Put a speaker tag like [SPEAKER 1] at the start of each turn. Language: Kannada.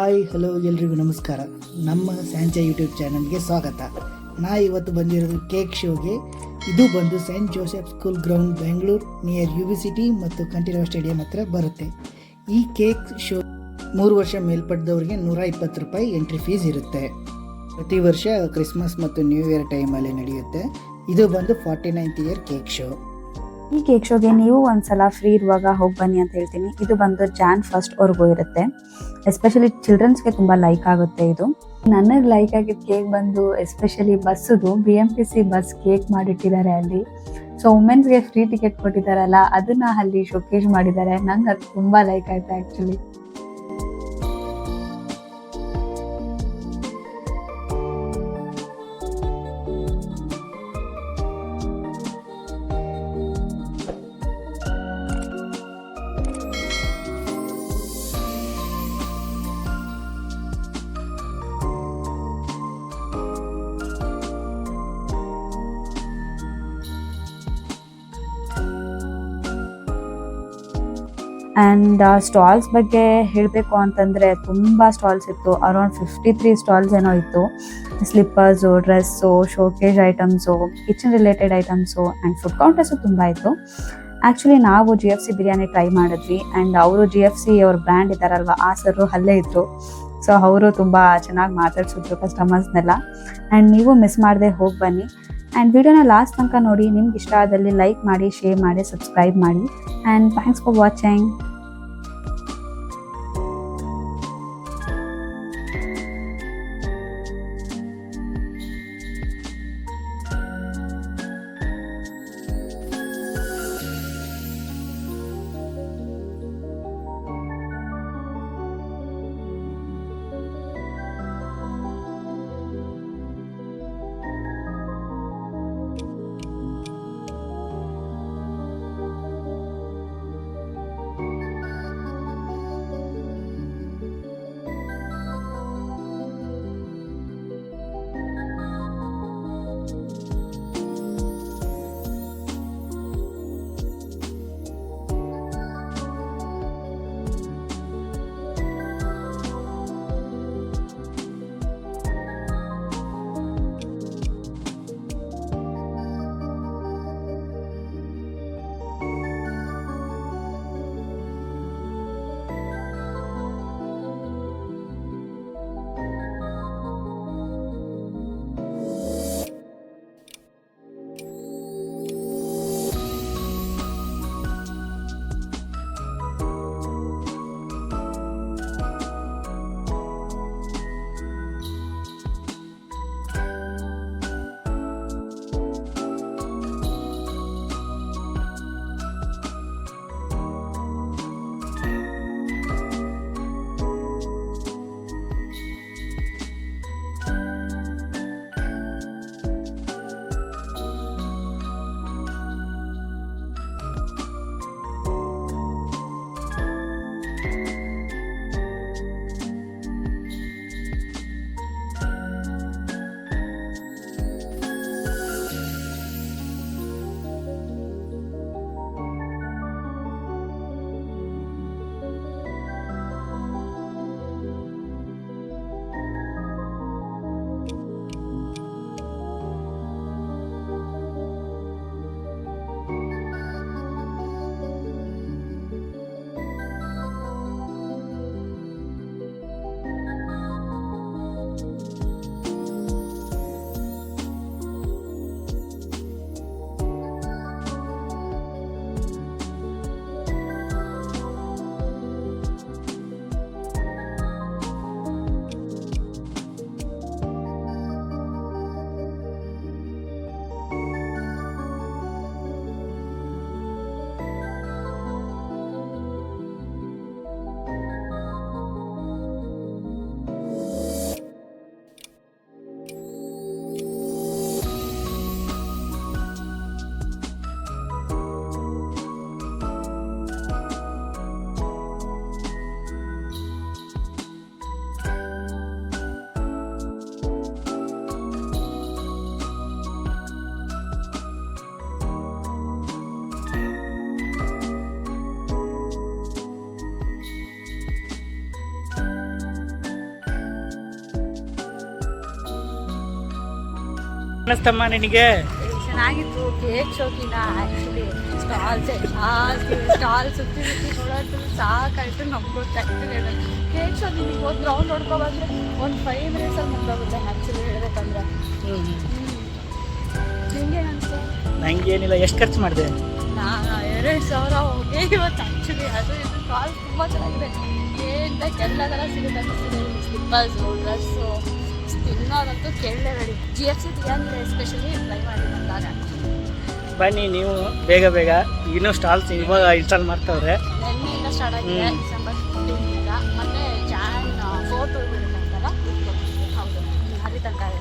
[SPEAKER 1] ಹಾಯ್ ಹಲೋ ಎಲ್ರಿಗೂ ನಮಸ್ಕಾರ. ನಮ್ಮ ಸ್ಯಾಂಚಾ ಯೂಟ್ಯೂಬ್ ಚಾನಲ್ಗೆ ಸ್ವಾಗತ. ನಾ ಇವತ್ತು ಬಂದಿರೋದು ಕೇಕ್ ಶೋಗೆ. ಇದು ಬಂದು saint Joseph school ground Bengaluru near UB City ಮತ್ತು ಕಂಠೀರವ ಸ್ಟೇಡಿಯಂ ಹತ್ರ ಬರುತ್ತೆ. ಈ ಕೇಕ್ ಶೋ 3 ವರ್ಷ ಮೇಲ್ಪಟ್ಟದವ್ರಿಗೆ ₹120 ಎಂಟ್ರಿ ಫೀಸ್ ಇರುತ್ತೆ. ಪ್ರತಿ ವರ್ಷ ಕ್ರಿಸ್ಮಸ್ ಮತ್ತು ನ್ಯೂ ಇಯರ್ ಟೈಮಲ್ಲಿ ನಡೆಯುತ್ತೆ. ಇದು ಬಂದು 49th ಇಯರ್ ಕೇಕ್ ಶೋ.
[SPEAKER 2] ಈ ಕೇಕ್ ಶೋಗೆ ನೀವು ಒಂದ್ಸಲ ಫ್ರೀ ಇರುವಾಗ ಹೋಗಿ ಬನ್ನಿ ಅಂತ ಹೇಳ್ತೀನಿ. ಇದು ಬಂದು Jan 1 ಇರುತ್ತೆ. ಎಸ್ಪೆಷಲಿ ಚಿಲ್ಡ್ರನ್ಸ್ಗೆ ತುಂಬ ಲೈಕ್ ಆಗುತ್ತೆ ಇದು. ನನಗೆ ಲೈಕ್ ಆಗಿದ್ದ ಕೇಕ್ ಬಂದು ಎಸ್ಪೆಷಲಿ ಬಸ್ಸುದು BMTC ಬಸ್ ಕೇಕ್ ಮಾಡಿಟ್ಟಿದ್ದಾರೆ ಅಲ್ಲಿ. ಸೊ ವುಮೆನ್ಸ್ಗೆ ಫ್ರೀ ಟಿಕೆಟ್ ಕೊಟ್ಟಿದ್ದಾರಲ್ಲ, ಅದನ್ನ ಅಲ್ಲಿ ಶೋಕೇಸ್ ಮಾಡಿದ್ದಾರೆ. ನಂಗೆ ಅದು ತುಂಬ ಲೈಕ್ ಆಯ್ತು ಆ್ಯಕ್ಚುಲಿ. ಆ್ಯಂಡ್ ಸ್ಟಾಲ್ಸ್ ಬಗ್ಗೆ ಹೇಳಬೇಕು ಅಂತಂದರೆ ತುಂಬ ಸ್ಟಾಲ್ಸ್ ಇತ್ತು. ಅರೌಂಡ್ 53 ಸ್ಟಾಲ್ಸ್ ಏನೋ ಇತ್ತು. Slippers, dress, showcase items, kitchen related items and food counters ತುಂಬ ಇತ್ತು. ಆ್ಯಕ್ಚುಲಿ ನಾವು GFC ಬಿರಿಯಾನಿ ಟ್ರೈ ಮಾಡಿದ್ವಿ. ಆ್ಯಂಡ್ ಅವರು GFC ಅವ್ರ ಬ್ರ್ಯಾಂಡ್ ಇದ್ದಾರಲ್ವ, ಆ ಸರ್ರು ಅಲ್ಲೇ ಇದ್ದರು. ಸೊ ಅವರು ತುಂಬ ಚೆನ್ನಾಗಿ ಮಾತಾಡ್ಸಿದ್ರು ಕಸ್ಟಮರ್ಸ್ನೆಲ್ಲ. ಆ್ಯಂಡ್ ನೀವು ಮಿಸ್ ಮಾಡದೆ ಹೋಗಿ ಬನ್ನಿ. ಆ್ಯಂಡ್ ವಿಡಿಯೋನ ಲಾಸ್ಟ್ ತನಕ ನೋಡಿ. ನಿಮ್ಗೆ ಇಷ್ಟ ಆದಲ್ಲಿ ಲೈಕ್ ಮಾಡಿ, ಶೇರ್ ಮಾಡಿ, ಸಬ್ಸ್ಕ್ರೈಬ್ ಮಾಡಿ. And thanks for watching.
[SPEAKER 1] ಅನ್ನಿಸ್ತಮ್ಮ ನಿನಗೆ?
[SPEAKER 2] ಚೆನ್ನಾಗಿತ್ತು ಕೇಕ್ ಶೋಕಿನ ಆ್ಯಕ್ಚುಲಿ ಸ್ಟಾಲ್ ಸುತ್ತಿ ನೋಡೋದು ಸಾಕಾಯ್ತು ನಮ್ಗೆ ಕೇಕ್ ಶೋ ನಿಮಗೆ ಒಂದು ರೌಂಡ್ ನೋಡ್ಕೊ ಬಂದರೆ ಒಂದು 5 ಮಿನಿಟ್ಸಲ್ಲಿ ಮುಗ್ದೋಗುತ್ತೆ ಆ್ಯಕ್ಚುಲಿ ಹೇಳ್ಬೇಕಂದ್ರೆ. ನಿಮಗೆ ಅನಿಸ್ತು?
[SPEAKER 1] ನಂಗೇನಿಲ್ಲ. ಎಷ್ಟು ಖರ್ಚು ಮಾಡಿದೆ?
[SPEAKER 2] ನಾನು 2,000 ಹೋಗಿ ಇವತ್ತು ಆ್ಯಕ್ಚುಲಿ ಅದು ಇದು ಸ್ಟಾಲ್ ತುಂಬ ಚೆನ್ನಾಗಿದೆ. ಏನಿಂದ ಎಲ್ಲ ಥರ ಸಿಗುತ್ತೆ ಅನಿಸ್ತಿದೆ. ಸ್ಲಿಪ್ಪರ್ಸು, ಡ್ರೆಸ್ಸು, ತಿನ್ನೋದಂತೂ ಕೇಳಲೇಬೇಡಿ. GFC ಬಿರಿಯಾನಿ ಎಸ್ಪೆಷಲಿ ಟ್ರೈ ಮಾಡಿ ಬಂದಾಗ.
[SPEAKER 1] ಬನ್ನಿ ನೀವು ಬೇಗ ಬೇಗ. ಇನ್ನೂ ಸ್ಟಾಲ್ಸ್ ಇವಾಗ ಇನ್ಸ್ಟಾಲ್ ಮಾಡ್ತಾವ್ರೆ.
[SPEAKER 2] ನೆನ್ನೆಯಿಂದ ಸ್ಟಾರ್ಟ್ ಆಗಿದೆ, ಡಿಸೆಂಬರ್ 15 ಮತ್ತು Jan 4 ಬಿಡುತ್ತೆ ಅಂತಲ್ಲ. ಹೌದು, ಅಲ್ಲಿ ತನಕ ಇದೆ.